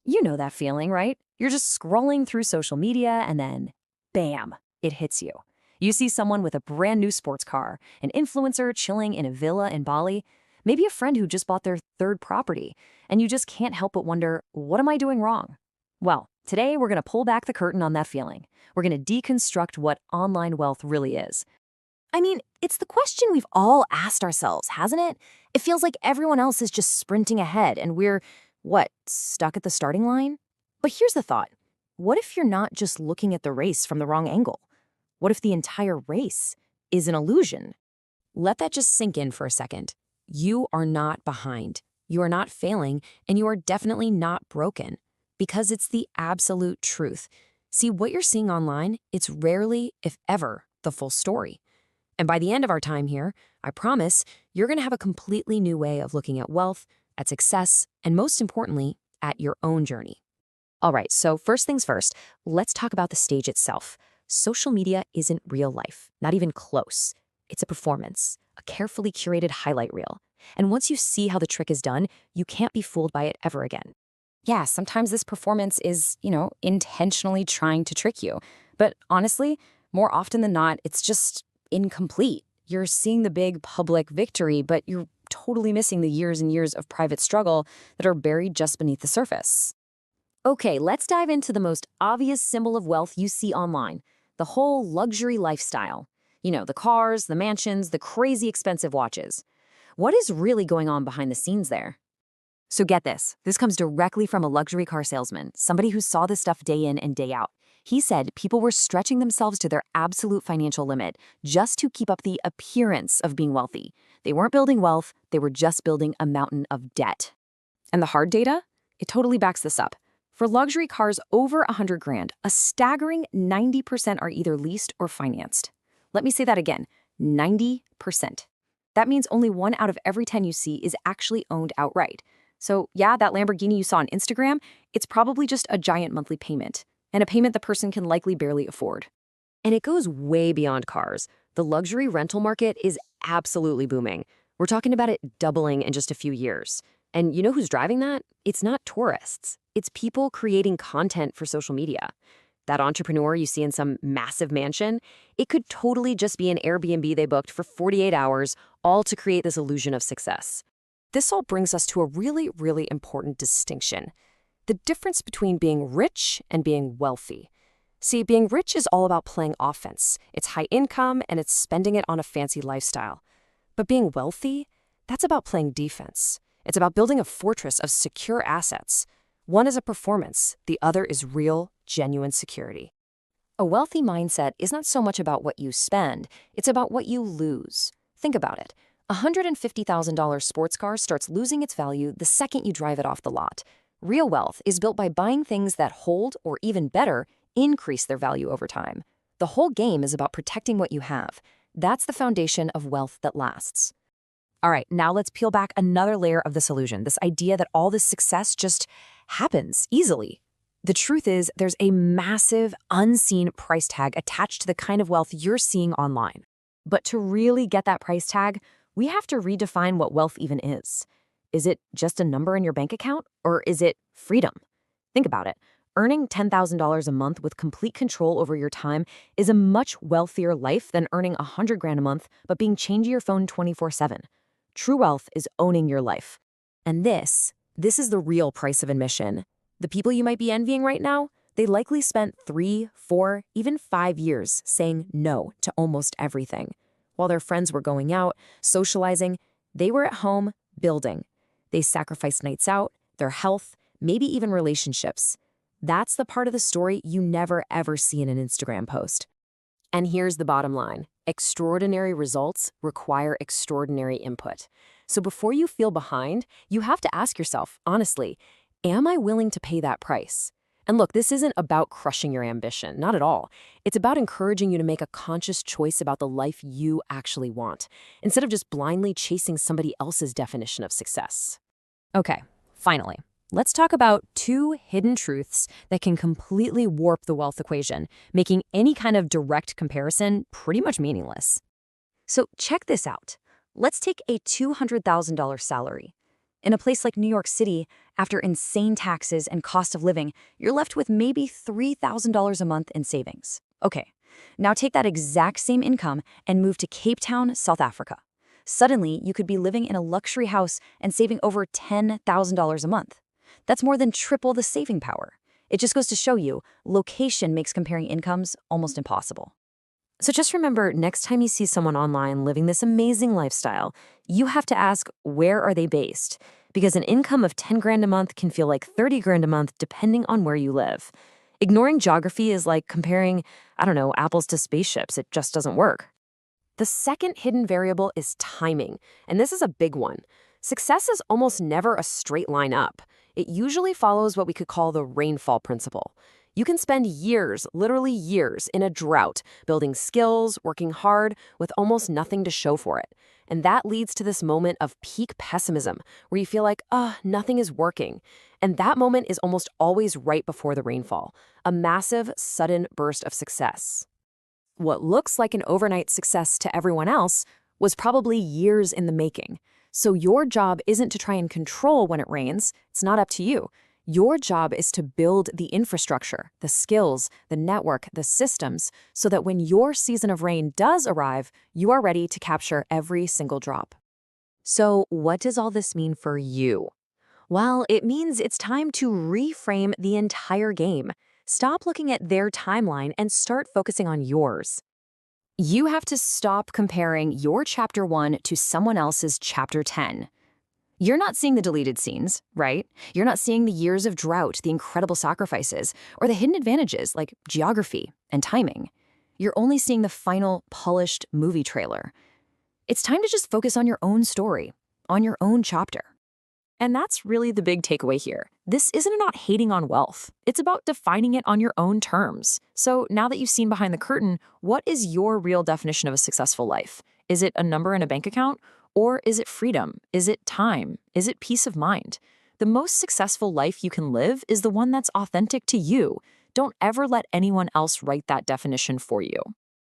You know that feeling, right? You're just scrolling through social media and then, bam, it hits you. You see someone with a brand new sports car, an influencer chilling in a villa in Bali, maybe a friend who just bought their third property, and you just can't help but wonder, what am I doing wrong? Well, today we're going to pull back the curtain on that feeling. We're going to deconstruct what online wealth really is. I mean, it's the question we've all asked ourselves, hasn't it? It feels like everyone else is just sprinting ahead and we're, what, stuck at the starting line? But here's the thought. What if you're not just looking at the race from the wrong angle? What if the entire race is an illusion? Let that just sink in for a second. You are not behind. You are not failing, and you are definitely not broken. Because it's the absolute truth. See, what you're seeing online, it's rarely, if ever, the full story. And by the end of our time here, I promise, you're going to have a completely new way of looking at wealth, at success, and most importantly, at your own journey. All right, so first things first, let's talk about the stage itself. Social media isn't real life, not even close. It's a performance, a carefully curated highlight reel. And once you see how the trick is done, you can't be fooled by it ever again. Yeah, sometimes this performance is, intentionally trying to trick you. But honestly, more often than not, it's just incomplete. You're seeing the big public victory, but you're totally missing the years and years of private struggle that are buried just beneath the surface. Okay, let's dive into the most obvious symbol of wealth you see online, the whole luxury lifestyle. The cars, the mansions, the crazy expensive watches. What is really going on behind the scenes there? So get this. This comes directly from a luxury car salesman, somebody who saw this stuff day in and day out. He said people were stretching themselves to their absolute financial limit just to keep up the appearance of being wealthy. They weren't building wealth, they were just building a mountain of debt. And the hard data? It totally backs this up. For luxury cars over 100 grand, a staggering 90% are either leased or financed. Let me say that again, 90%. That means only 1 out of every 10 you see is actually owned outright. So yeah, that Lamborghini you saw on Instagram, it's probably just a giant monthly payment, and a payment the person can likely barely afford. And it goes way beyond cars. The luxury rental market is absolutely booming. We're talking about it doubling in just a few years. And you know who's driving that? It's not tourists. It's people creating content for social media. That entrepreneur you see in some massive mansion, it could totally just be an Airbnb they booked for 48 hours, all to create this illusion of success. This all brings us to a really, really important distinction. The difference between being rich and being wealthy. See, being rich is all about playing offense. It's high income and it's spending it on a fancy lifestyle. But being wealthy, that's about playing defense. It's about building a fortress of secure assets. One is a performance, the other is real, genuine security. A wealthy mindset is not so much about what you spend, it's about what you lose. Think about it. A $150,000 sports car starts losing its value the second you drive it off the lot. Real wealth is built by buying things that hold, or even better, increase their value over time. The whole game is about protecting what you have. That's the foundation of wealth that lasts. All right, now let's peel back another layer of this illusion, this idea that all this success just happens easily. The truth is, there's a massive, unseen price tag attached to the kind of wealth you're seeing online. But to really get that price tag, we have to redefine what wealth even is. Is it just a number in your bank account, or is it freedom? Think about it. Earning $10,000 a month with complete control over your time is a much wealthier life than earning 100 grand a month but being chained to your phone 24/7. True wealth is owning your life. And this is the real price of admission. The people you might be envying right now, they likely spent 3, 4, even 5 years saying no to almost everything. While their friends were going out, socializing, they were at home building. They sacrificed nights out, their health, maybe even relationships. That's the part of the story you never ever see in an Instagram post. And here's the bottom line. Extraordinary results require extraordinary input. So before you feel behind, you have to ask yourself, honestly, am I willing to pay that price? And look, this isn't about crushing your ambition, not at all. It's about encouraging you to make a conscious choice about the life you actually want, instead of just blindly chasing somebody else's definition of success. Okay, finally, let's talk about 2 hidden truths that can completely warp the wealth equation, making any kind of direct comparison pretty much meaningless. So check this out. Let's take a $200,000 salary. In a place like New York City, after insane taxes and cost of living, you're left with maybe $3,000 a month in savings. Okay, now take that exact same income and move to Cape Town, South Africa. Suddenly, you could be living in a luxury house and saving over $10,000 a month. That's more than triple the saving power. It just goes to show you, location makes comparing incomes almost impossible. So just remember, next time you see someone online living this amazing lifestyle, you have to ask, where are they based? Because an income of 10 grand a month can feel like 30 grand a month depending on where you live. Ignoring geography is like comparing, I don't know, apples to spaceships. It just doesn't work. The second hidden variable is timing, and this is a big one. Success is almost never a straight line up. It usually follows what we could call the rainfall principle. You can spend years, literally years, in a drought, building skills, working hard, with almost nothing to show for it. And that leads to this moment of peak pessimism, where you feel like, nothing is working. And that moment is almost always right before the rainfall, a massive, sudden burst of success. What looks like an overnight success to everyone else was probably years in the making. So your job isn't to try and control when it rains. It's not up to you. Your job is to build the infrastructure, the skills, the network, the systems, so that when your season of rain does arrive, you are ready to capture every single drop. So what does all this mean for you? Well, it means it's time to reframe the entire game. Stop looking at their timeline and start focusing on yours. You have to stop comparing your chapter 1 to someone else's chapter 10. You're not seeing the deleted scenes, right? You're not seeing the years of drought, the incredible sacrifices, or the hidden advantages like geography and timing. You're only seeing the final, polished movie trailer. It's time to just focus on your own story, on your own chapter. And that's really the big takeaway here. This isn't about hating on wealth. It's about defining it on your own terms. So now that you've seen behind the curtain, what is your real definition of a successful life? Is it a number in a bank account? Or is it freedom? Is it time? Is it peace of mind? The most successful life you can live is the one that's authentic to you. Don't ever let anyone else write that definition for you.